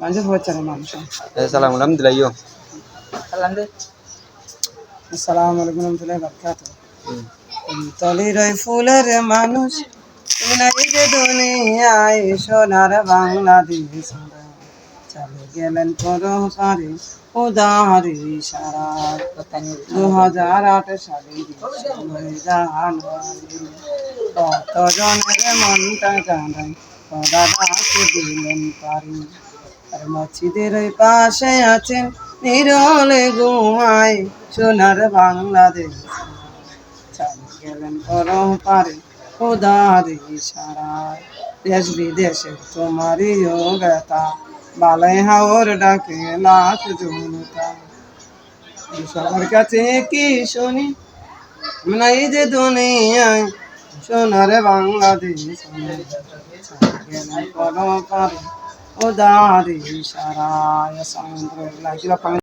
Manje bocor মানুষ salam alhamdulillah yo আসসালামু আলাইকুম warahmatullahi wabarakatuh তলির ওই ফুলের মানুষ তুমি নাই যে দুনিয়ায় সোনার বাংলাদেশ চলে গেলেন পরপারে উদারি সারা 2008 সালে জানুয়ারি কত জনের মনটা জানাই খোদা ডাকে দিলেন পারি আর মসজিদের ওই পাশে আছেন নিরলে ঘুমায় সোনার বাংলাদেশ চলে গেলেন পরপারে উদার ইশারায় দেশ বিদেশে তোমারই ব্যথা বালাই হাওর ডাকে লাখ জনতা সবার কাছে কি শুনি নাই যে দুনিয়ায় সোনার বাংলাদেশ চলে গেলেন পরপারে উদার ইশারায়।